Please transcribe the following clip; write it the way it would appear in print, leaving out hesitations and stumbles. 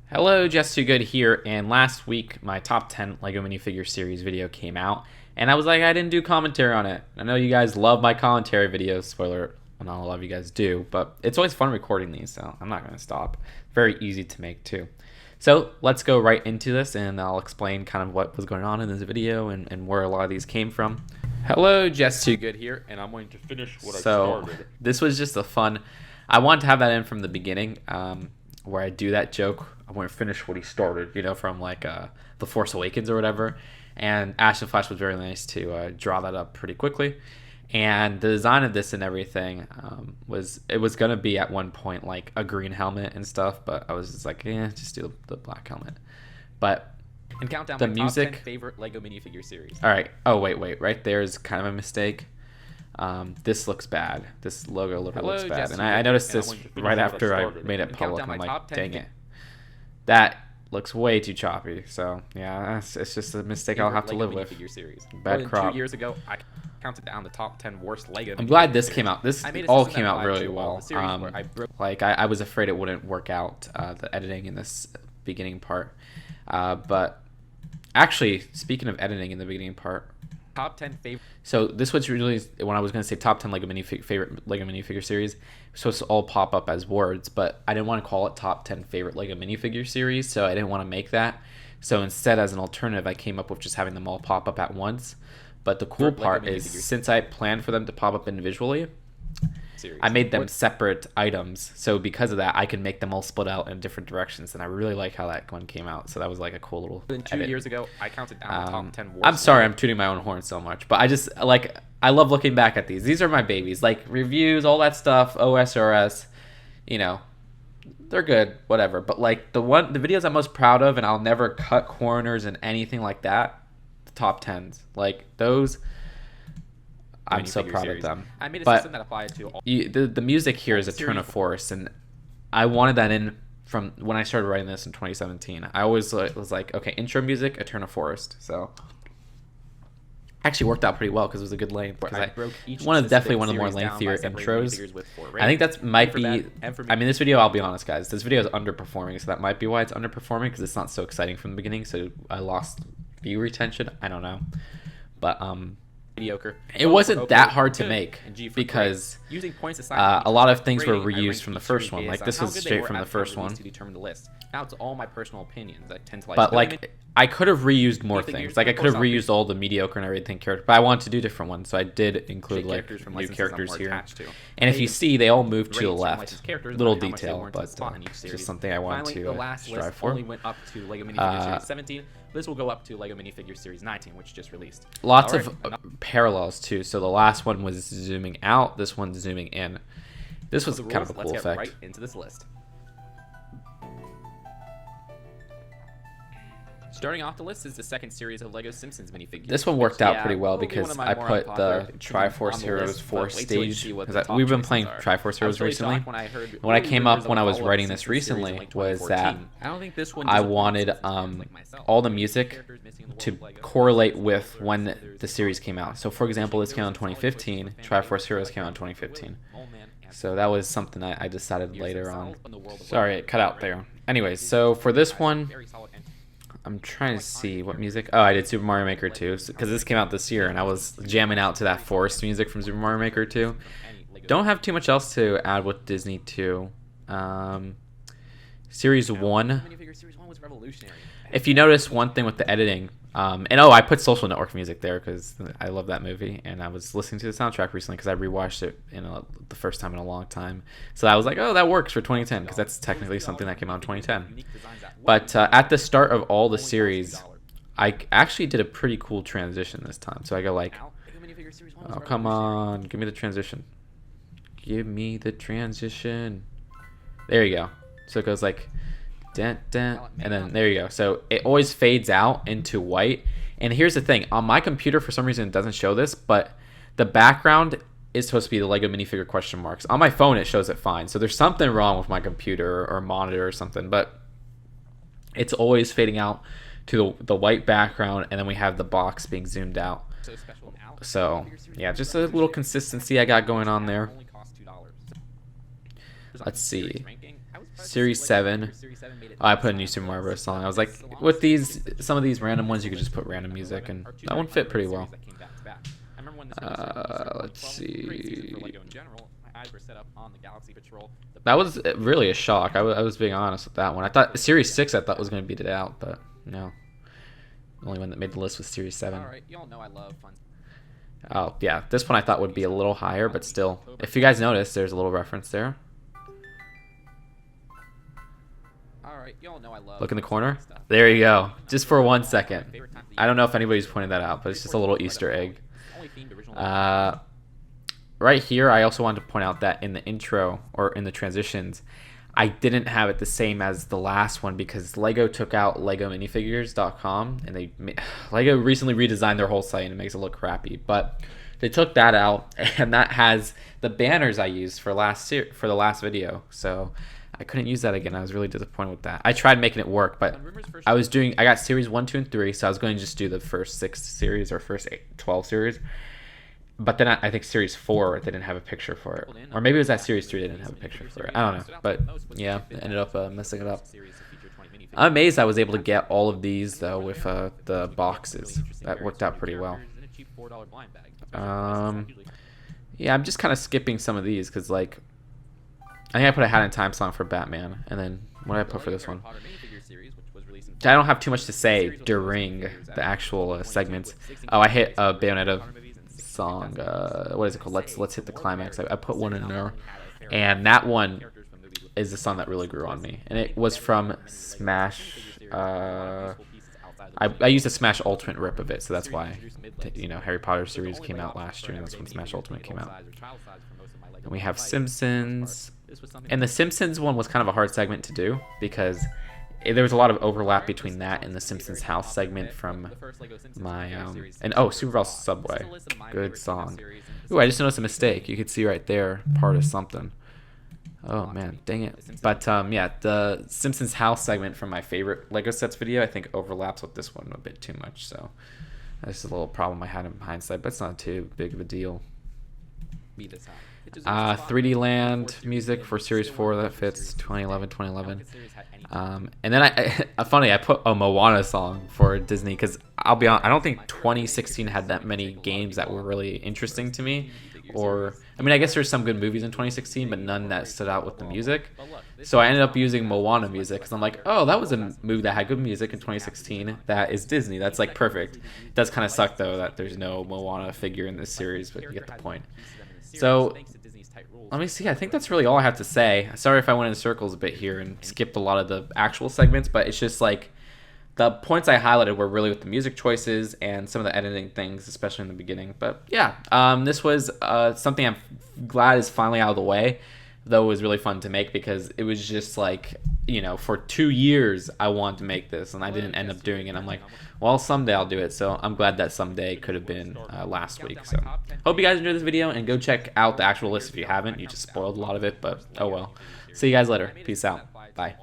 Hello, Just Too Good here, and last week my top 10 LEGO Minifigures Series video came out, and I was like, I didn't do commentary on it. I know you guys love my commentary videos, spoiler, not a lot of you guys do, but it's always fun recording these, so I'm not going to stop. Very easy to make too. So let's go right into this, and I'll explain kind of what was going on in this video and where a lot of these came from. Hello, Just Too Good here, and I'm going to finish what I started. This was just a fun, I wanted to have that in from the beginning, where I do that joke. I want to finish what he started, you know, from like The Force Awakens or whatever. And Ashton Flash was very nice to draw that up pretty quickly. And the design of this and everything was going to be at one point like a green helmet and stuff, but I was just like, just do the black helmet. But and count down the my music, top 10 favorite LEGO minifigure series. All right. Oh, wait. Right there is kind of a mistake. This looks bad. This logo looks bad. And I noticed this right after I made it public. And I'm like, dang it. That looks way too choppy. So, yeah, it's just a mistake I'll have to live with. Bad crop. 2 years ago, I counted down the top 10 worst LEGO. I'm glad this came out. This all came out really well. Like, I was afraid it wouldn't work out, the editing in this beginning part. But actually, speaking of editing in the beginning part, top 10 favorite. So this was really, when I was going to say top 10 favorite LEGO minifigure series, it was supposed to all pop up as words, but I didn't want to call it top 10 favorite LEGO minifigure series, so I didn't want to make that. So instead, as an alternative, I came up with just having them all pop up at once. But the cool part is, since I planned for them to pop up individually, I made them separate items, so because of that, I can make them all split out in different directions, and I really like how that one came out. So that was like a cool little edit. 2 years ago, I counted down the top 10 worst. I'm sorry, I'm tooting my own horn so much, but I just like, I love looking back at these. These are my babies, like reviews, all that stuff, OSRS, you know, they're good, whatever. But like the videos I'm most proud of, and I'll never cut corners and anything like that, the top 10s, like those. I'm so proud of them. I made a system that applied to all. The music here is a turn of force, and I wanted that in from when I started writing this in 2017. I always was like, okay, intro music, a turn of forest. So actually worked out pretty well because it was a good length. Definitely one of the more lengthier intros. I think that might be. I mean, this video, I'll be honest, guys, this video is underperforming, so that might be why it's underperforming, because it's not so exciting from the beginning. So I lost view retention. I don't know, but mediocre. It wasn't that hard to make because a lot of things were reused from the first one. Like this was straight from the first one. Now it's all my personal opinions. I tend to like. But like I could have reused more things. Like I could have reused all the mediocre and everything characters, but I wanted to do different ones, so I did include like new characters here. And if you see, they all moved to the left. Little detail, but just something I wanted to strive for. Only went up to LEGO Minifigures Series 17. This will go up to LEGO Minifigures Series 19, which just released. Lots of parallels too. So the last one was zooming out. This one's zooming in. This was kind of a cool effect. Right into this list. Starting off the list is the second series of LEGO Simpsons minifigures. This one worked out pretty well because I put the Triforce Heroes 4 stage. We've been playing Triforce Heroes recently. When I came up when I was writing this recently was that I wanted all the music to correlate with when the series came out. So for example, this came out in 2015. Triforce Heroes came out in 2015. So that was something I decided later on. Sorry, it cut out there. Anyways, so for this one, I'm trying to see what music. Oh, I did Super Mario Maker 2 because this came out this year, and I was jamming out to that forest music from Super Mario Maker 2. Don't have too much else to add with Disney 2. Series 1. If you notice one thing with the editing, and I put Social Network music there because I love that movie, and I was listening to the soundtrack recently because I rewatched it the first time in a long time. So I was like, oh, that works for 2010 because that's technically something that came out in 2010. But at the start of all the series, I actually did a pretty cool transition this time. So I go like, oh, come on, give me the transition. Give me the transition. There you go. So it goes like, dun, dun, and then there you go. So it always fades out into white. And here's the thing. On my computer, for some reason, it doesn't show this, but the background is supposed to be the LEGO minifigure question marks. On my phone, it shows it fine. So there's something wrong with my computer or monitor or something, but it's always fading out to the white background, and then we have the box being zoomed out. So yeah, just a little consistency I got going on there. Let's see. Series 7. Oh, I put a new Super Mario Bros. Song. I was like, with some of these random ones, you could just put random music, and that one fit pretty well. Let's see. That was really a shock. I was being honest with that one. I thought Series 6 I thought was going to beat it out, but no. The only one that made the list was Series 7. Oh, yeah. This one I thought would be a little higher, but still. If you guys notice, there's a little reference there. Look in the corner. There you go. Just for 1 second. I don't know if anybody's pointed that out, but it's just a little Easter egg. Right here, I also wanted to point out that in the intro, or in the transitions, I didn't have it the same as the last one because LEGO took out LEGO Minifigures.com, and LEGO recently redesigned their whole site and it makes it look crappy. But they took that out, and that has the banners I used for the last video. So I couldn't use that again. I was really disappointed with that. I tried making it work, but I got series 1, 2, and 3, so I was going to just do the first 6 series or first 12 series. But then I think Series 4, they didn't have a picture for it. Or maybe it was that Series 3 they didn't have a picture for it. I don't know. But yeah, it ended up messing it up. I'm amazed I was able to get all of these, though, with the boxes. That worked out pretty well. Yeah, I'm just kind of skipping some of these because, like, I think I put a Hat in Time song for Batman. And then what did I put for this one? I don't have too much to say during the actual segments. Oh, I hit a Bayonetta song. What is it called? Let's hit the climax. I put one in there, and that one is the song that really grew on me, and it was from Smash. I used a Smash Ultimate rip of it, so that's why Harry Potter series came out last year, and that's when Smash Ultimate came out. And we have Simpsons, and the Simpsons one was kind of a hard segment to do because there was a lot of overlap between that and the Simpsons house segment from my Super Bowl Subway. Good song. Ooh, I just noticed a mistake. You could see right there, part of something. Oh man, dang it. But yeah, the Simpsons house segment from my favorite Lego sets video I think overlaps with this one a bit too much, so that's a little problem I had in hindsight, but it's not too big of a deal. 3D Land music for Series 4, that fits 2011. And then I put a Moana song for Disney because I'll be honest, I don't think 2016 had that many games that were really interesting to me. I guess there's some good movies in 2016, but none that stood out with the music. So I ended up using Moana music because I'm like, oh, that was a movie that had good music in 2016. That is Disney. That's like perfect. It does kind of suck though that there's no Moana figure in this series, but you get the point. So let me see. I think that's really all I have to say. Sorry if I went in circles a bit here and skipped a lot of the actual segments, but it's just like the points I highlighted were really with the music choices and some of the editing things, especially in the beginning. But yeah, this was something I'm glad is finally out of the way, though it was really fun to make because it was just like, for 2 years I wanted to make this and I didn't end up doing it. I'm like, well, someday I'll do it. So I'm glad that someday could have been last week. So hope you guys enjoyed this video and go check out the actual list if you haven't. You just spoiled a lot of it, but oh well. See you guys later. Peace out. Bye.